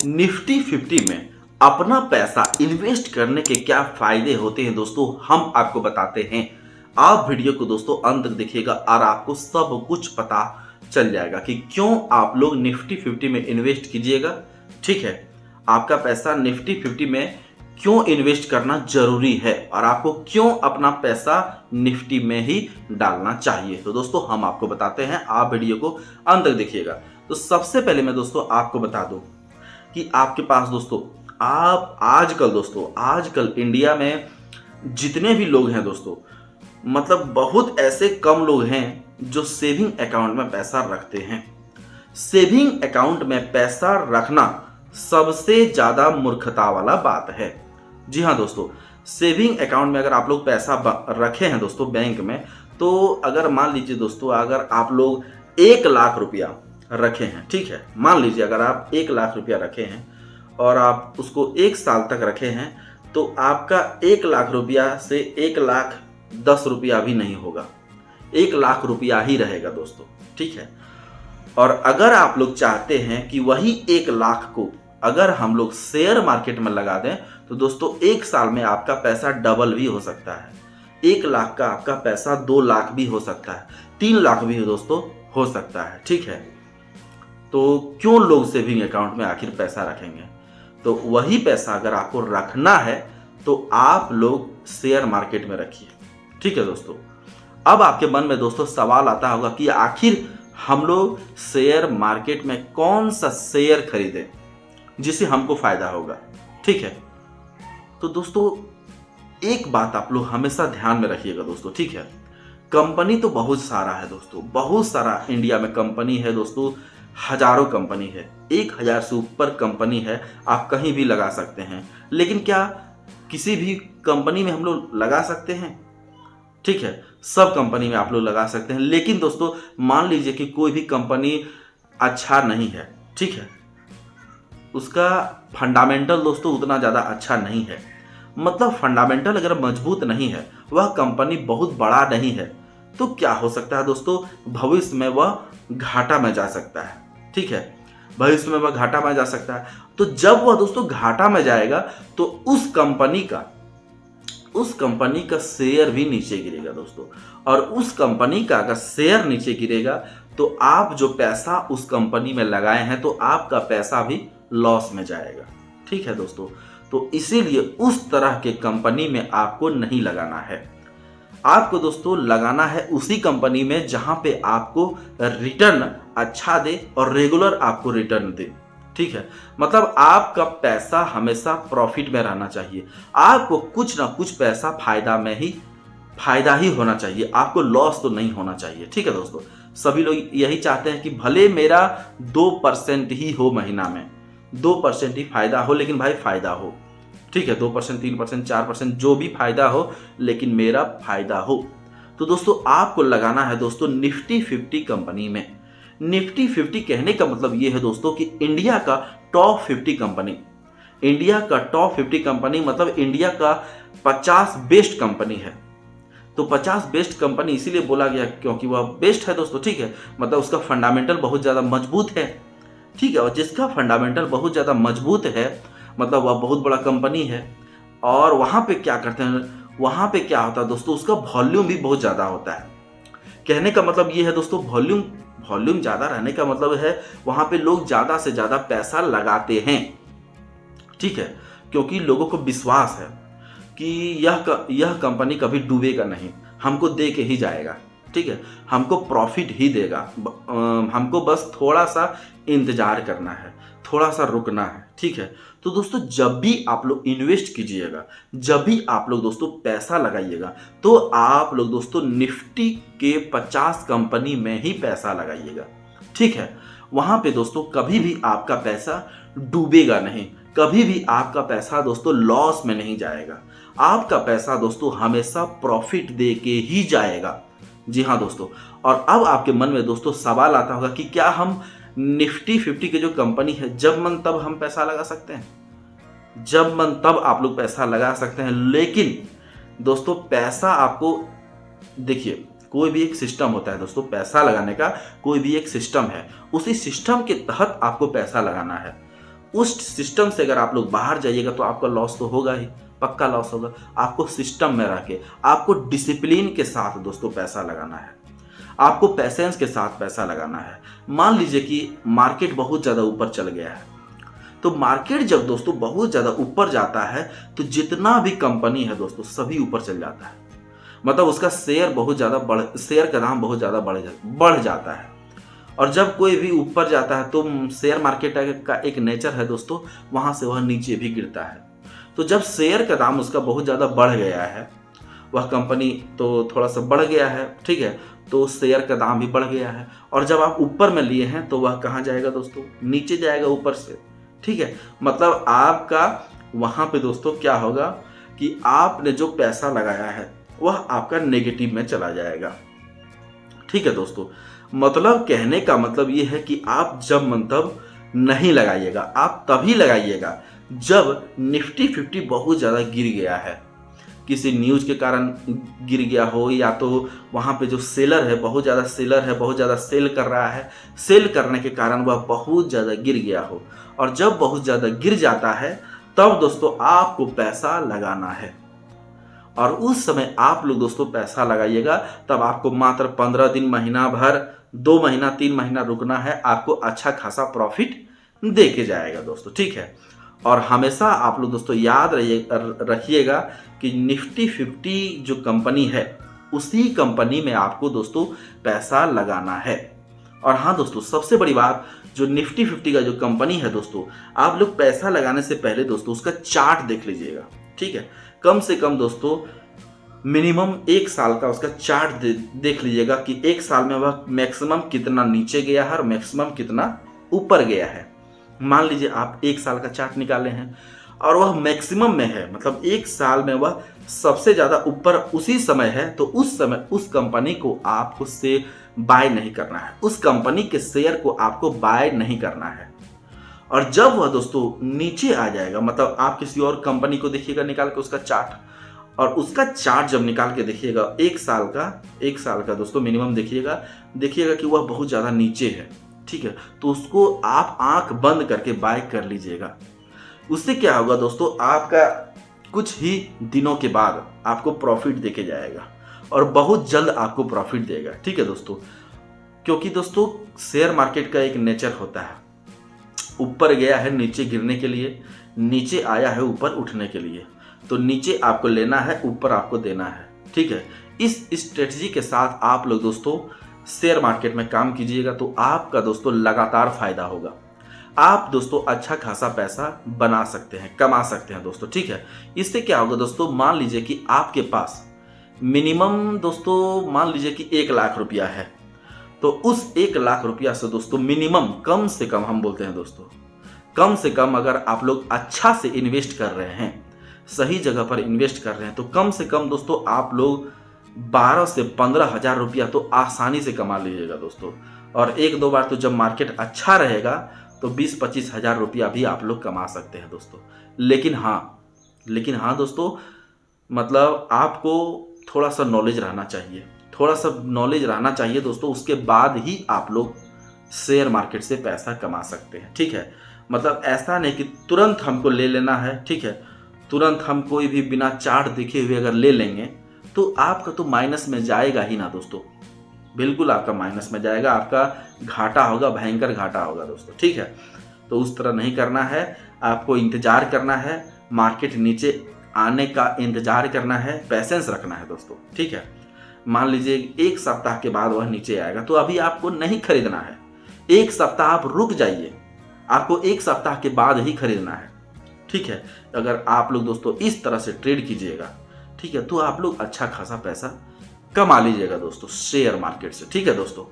Nifty 50 में अपना पैसा इन्वेस्ट करने के क्या फायदे होते हैं दोस्तों, हम आपको बताते हैं। आप वीडियो को दोस्तों अंत तक देखिएगा और आपको सब कुछ पता चल जाएगा कि क्यों आप लोग निफ्टी 50 में इन्वेस्ट कीजिएगा। ठीक है, आपका पैसा निफ्टी 50 में क्यों इन्वेस्ट करना जरूरी है और आपको क्यों अपना पैसा निफ्टी में ही डालना चाहिए, तो दोस्तों हम आपको बताते हैं। आप वीडियो को अंत तक देखिएगा। तो सबसे पहले मैं दोस्तों आपको बता दूं कि आपके पास दोस्तों आप आजकल इंडिया में जितने भी लोग हैं दोस्तों, मतलब बहुत ऐसे कम लोग हैं जो सेविंग अकाउंट में पैसा रखते हैं। सेविंग अकाउंट में पैसा रखना सबसे ज्यादा मूर्खता वाला बात है। जी हाँ दोस्तों, सेविंग अकाउंट में अगर आप लोग पैसा रखे हैं दोस्तों बैंक में, तो अगर मान लीजिए दोस्तों अगर आप लोग 1 लाख रुपया रखे हैं, ठीक है, मान लीजिए अगर आप 1 लाख रुपया रखे हैं और आप उसको 1 साल तक रखे हैं, तो आपका 1 लाख रुपया से 1,10,000 रुपया भी नहीं होगा, 1 लाख रुपया ही रहेगा दोस्तों। ठीक है, और अगर आप लोग चाहते हैं कि वही 1 लाख को अगर हम लोग शेयर मार्केट में लगा दें, तो दोस्तों 1 साल में आपका पैसा डबल भी हो सकता है। 1 लाख का आपका पैसा 2 लाख भी हो सकता है, 3 लाख भी दोस्तों हो सकता है। ठीक है, तो क्यों लोग सेविंग अकाउंट में आखिर पैसा रखेंगे? तो वही पैसा अगर आपको रखना है तो आप लोग शेयर मार्केट में रखिए। ठीक है दोस्तों, अब आपके मन में दोस्तों सवाल आता होगा कि आखिर हम लोग शेयर मार्केट में कौन सा शेयर खरीदें जिससे हमको फायदा होगा। ठीक है, तो दोस्तों एक बात आप लोग हमेशा ध्यान में रखिएगा दोस्तों। ठीक है, कंपनी तो बहुत सारा है दोस्तों, बहुत सारा इंडिया में कंपनी है दोस्तों, हजारों कंपनी है, 1000 से ऊपर कंपनी है, आप कहीं भी लगा सकते हैं। लेकिन क्या किसी भी कंपनी में हम लोग लगा सकते हैं? ठीक है, सब कंपनी में आप लोग लगा सकते हैं, लेकिन दोस्तों मान लीजिए कि कोई भी कंपनी अच्छा नहीं है, ठीक है, उसका फंडामेंटल दोस्तों उतना ज़्यादा अच्छा नहीं है, मतलब फंडामेंटल अगर मजबूत नहीं है, वह कंपनी बहुत बड़ा नहीं है, तो क्या हो सकता है दोस्तों, भविष्य में वह घाटा में जा सकता है। ठीक है, भविष्य में वह घाटा में जा सकता है। तो जब वह दोस्तों घाटा में जाएगा तो उस कंपनी का शेयर भी नीचे गिरेगा दोस्तों, और उस कंपनी का अगर शेयर नीचे गिरेगा तो आप जो पैसा उस कंपनी में लगाए हैं तो आपका पैसा भी लॉस में जाएगा। ठीक है दोस्तों, तो इसीलिए उस तरह के कंपनी में आपको नहीं लगाना है। आपको दोस्तों लगाना है उसी कंपनी में जहां पे आपको रिटर्न अच्छा दे और रेगुलर आपको रिटर्न दे। ठीक है, मतलब आपका पैसा हमेशा प्रॉफिट में रहना चाहिए, आपको कुछ ना कुछ पैसा फायदा ही होना चाहिए, आपको लॉस तो नहीं होना चाहिए। ठीक है दोस्तों, सभी लोग यही चाहते हैं कि भले मेरा 2% ही हो महीना में, 2% ही फायदा हो, लेकिन भाई फायदा हो। ठीक है, 2%, 3%, 4% जो भी फायदा हो, लेकिन मेरा फायदा हो। तो दोस्तों आपको लगाना है दोस्तों निफ्टी 50 कंपनी में। निफ्टी 50 कहने का मतलब ये है दोस्तों कि इंडिया का टॉप 50 कंपनी, इंडिया का टॉप 50 कंपनी मतलब इंडिया का 50 बेस्ट कंपनी है। तो 50 बेस्ट कंपनी इसीलिए बोला गया क्योंकि वह बेस्ट है दोस्तों। ठीक है, मतलब उसका फंडामेंटल बहुत ज़्यादा मजबूत है। ठीक है, और जिसका फंडामेंटल बहुत ज़्यादा मजबूत है मतलब वह बहुत बड़ा कंपनी है, और वहाँ पे क्या करते हैं, वहाँ पे क्या होता है दोस्तों, उसका वॉल्यूम भी बहुत ज़्यादा होता है। कहने का मतलब ये है दोस्तों, वॉल्यूम ज़्यादा रहने का मतलब है वहाँ पे लोग ज़्यादा से ज़्यादा पैसा लगाते हैं। ठीक है, क्योंकि लोगों को विश्वास है कि यह कंपनी कभी डूबेगा नहीं, हमको दे के ही जाएगा। ठीक है, हमको प्रॉफिट ही देगा, हमको बस थोड़ा सा इंतजार करना है, थोड़ा सा रुकना है। ठीक है, तो दोस्तों जब भी आप लोग इन्वेस्ट कीजिएगा, जब भी आप लोग दोस्तों पैसा लगाइएगा, तो आप लोग दोस्तों निफ्टी के 50 कंपनी में ही पैसा लगाइएगा। ठीक है, वहां पे दोस्तों कभी भी आपका पैसा डूबेगा नहीं, कभी भी आपका पैसा दोस्तों लॉस में नहीं जाएगा, आपका पैसा दोस्तों हमेशा प्रॉफिट दे के ही जाएगा। जी हाँ दोस्तों, और अब आपके मन में दोस्तों सवाल आता होगा कि क्या हम निफ्टी 50 की जो कंपनी है जब मन तब हम पैसा लगा सकते हैं? जब मन तब आप लोग पैसा लगा सकते हैं, लेकिन दोस्तों पैसा आपको, देखिए कोई भी एक सिस्टम होता है दोस्तों, पैसा लगाने का कोई भी एक सिस्टम है, उसी सिस्टम के तहत आपको पैसा लगाना है। उस सिस्टम से अगर आप लोग बाहर जाइएगा तो आपका लॉस तो होगा ही, पक्का लॉस होगा। आपको सिस्टम में रह के, आपको डिसिप्लिन के साथ दोस्तों पैसा लगाना है, आपको पैसेंस के साथ पैसा लगाना है। मान लीजिए कि मार्केट बहुत ज़्यादा ऊपर चल गया है, तो मार्केट जब दोस्तों बहुत ज़्यादा ऊपर जाता है तो जितना भी कंपनी है दोस्तों सभी ऊपर चल जाता है। मतलब उसका शेयर का दाम बहुत ज़्यादा बढ़ जाता है। और जब कोई भी ऊपर जाता है तो शेयर मार्केट का एक नेचर है दोस्तों, वहाँ से वह नीचे भी गिरता है। तो जब शेयर का दाम उसका बहुत ज़्यादा बढ़ गया है, वह कंपनी तो थोड़ा सा बढ़ गया है, ठीक है, तो शेयर का दाम भी बढ़ गया है। और जब आप ऊपर में लिए हैं तो वह कहाँ जाएगा दोस्तों? नीचे जाएगा ऊपर से, ठीक है। मतलब आपका वहाँ पे दोस्तों क्या होगा कि आपने जो पैसा लगाया है वह आपका नेगेटिव में चला जाएगा, ठीक है दोस्तों। मतलब कहने का मतलब ये है कि आप जब मतलब नहीं लगाइएगा, आप तभी लगाइएगा जब निफ्टी 50 बहुत ज़्यादा गिर गया है, किसी न्यूज़ के कारण गिर गया हो, या तो वहाँ पे जो सेलर है बहुत ज़्यादा सेल कर रहा है, सेल करने के कारण वह बहुत ज़्यादा गिर गया हो। और जब बहुत ज़्यादा गिर जाता है तब दोस्तों आपको पैसा लगाना है। और उस समय आप लोग दोस्तों पैसा लगाइएगा, तब आपको मात्र 15 दिन, महीना भर, 2 महीना, 3 महीना रुकना है, आपको अच्छा खासा प्रॉफिट दे के जाएगा दोस्तों, ठीक है। और हमेशा आप लोग दोस्तों याद रखिएगा कि निफ्टी 50 जो कंपनी है उसी कंपनी में आपको दोस्तों पैसा लगाना है। और हाँ दोस्तों, सबसे बड़ी बात, जो निफ्टी 50 का जो कंपनी है दोस्तों, आप लोग पैसा लगाने से पहले दोस्तों उसका चार्ट देख लीजिएगा, ठीक है। कम से कम दोस्तों मिनिमम 1 साल का उसका चार्ट देख लीजिएगा कि 1 साल में वह मैक्सिमम कितना नीचे गया है और मैक्सिमम कितना ऊपर गया है। मान लीजिए आप 1 साल का चार्ट निकाले हैं और वह मैक्सिमम में है, मतलब 1 साल में वह सबसे ज़्यादा ऊपर उसी समय है, तो उस समय उस कंपनी को आपको से बाय नहीं करना है, उस कंपनी के शेयर को आपको बाय नहीं करना है। और जब वह दोस्तों नीचे आ जाएगा, मतलब आप किसी और कंपनी को देखिएगा निकाल के उसका चार्ट, और उसका चार्ट जब निकाल के देखिएगा 1 साल का दोस्तों मिनिमम देखिएगा कि वह बहुत ज़्यादा नीचे है, ठीक है, तो उसको आप आंख बंद करके बाय कर लीजिएगा। उससे क्या होगा दोस्तों, आपका कुछ ही दिनों के बाद आपको प्रॉफिट देके जाएगा और बहुत जल्द आपको प्रॉफिट देगा, ठीक है दोस्तों। क्योंकि दोस्तों शेयर मार्केट का एक नेचर होता है, ऊपर गया है नीचे गिरने के लिए, नीचे आया है ऊपर उठने के लिए, तो नीचे आपको लेना है, ऊपर आपको देना है, ठीक है। इस स्ट्रेटजी के साथ आप लोग दोस्तों शेयर मार्केट में काम कीजिएगा तो आपका दोस्तों लगातार फायदा होगा। आप दोस्तों अच्छा खासा पैसा बना सकते हैं, कमा सकते हैं दोस्तों, ठीक है। इससे क्या होगा दोस्तों, मान लीजिए कि आपके पास मिनिमम दोस्तों मान लीजिए कि 1 लाख रुपया है, तो उस 1 लाख रुपया से दोस्तों मिनिमम, कम से कम हम बोलते हैं दोस्तों, कम से कम अगर आप लोग अच्छा से इन्वेस्ट कर रहे हैं, सही जगह पर इन्वेस्ट कर रहे हैं, तो कम से कम दोस्तों आप लोग 12 से 15 हज़ार रुपया तो आसानी से कमा लीजिएगा दोस्तों। और 1-2 बार तो जब मार्केट अच्छा रहेगा तो 20-25 हज़ार रुपया भी आप लोग कमा सकते हैं दोस्तों। लेकिन हाँ दोस्तों, मतलब आपको थोड़ा सा नॉलेज रहना चाहिए दोस्तों, उसके बाद ही आप लोग शेयर मार्केट से पैसा कमा सकते हैं, ठीक है। मतलब ऐसा नहीं कि तुरंत हमको ले लेना है, ठीक है, तुरंत हम कोई भी बिना चार्ट देखे हुए अगर ले लेंगे तो आपका तो माइनस में जाएगा ही ना दोस्तों, बिल्कुल आपका माइनस में जाएगा, आपका घाटा होगा, भयंकर घाटा होगा दोस्तों, ठीक है। तो उस तरह नहीं करना है, आपको इंतजार करना है, मार्केट नीचे आने का इंतजार करना है, पैसेंस रखना है दोस्तों, ठीक है। मान लीजिए 1 सप्ताह के बाद वह नीचे आएगा तो अभी आपको नहीं खरीदना है, 1 सप्ताह आप रुक जाइए, आपको 1 सप्ताह के बाद ही खरीदना है, ठीक है। अगर आप लोग दोस्तों इस तरह से ट्रेड कीजिएगा, ठीक है, तो आप लोग अच्छा खासा पैसा कमा लीजिएगा दोस्तों शेयर मार्केट से, ठीक है दोस्तों।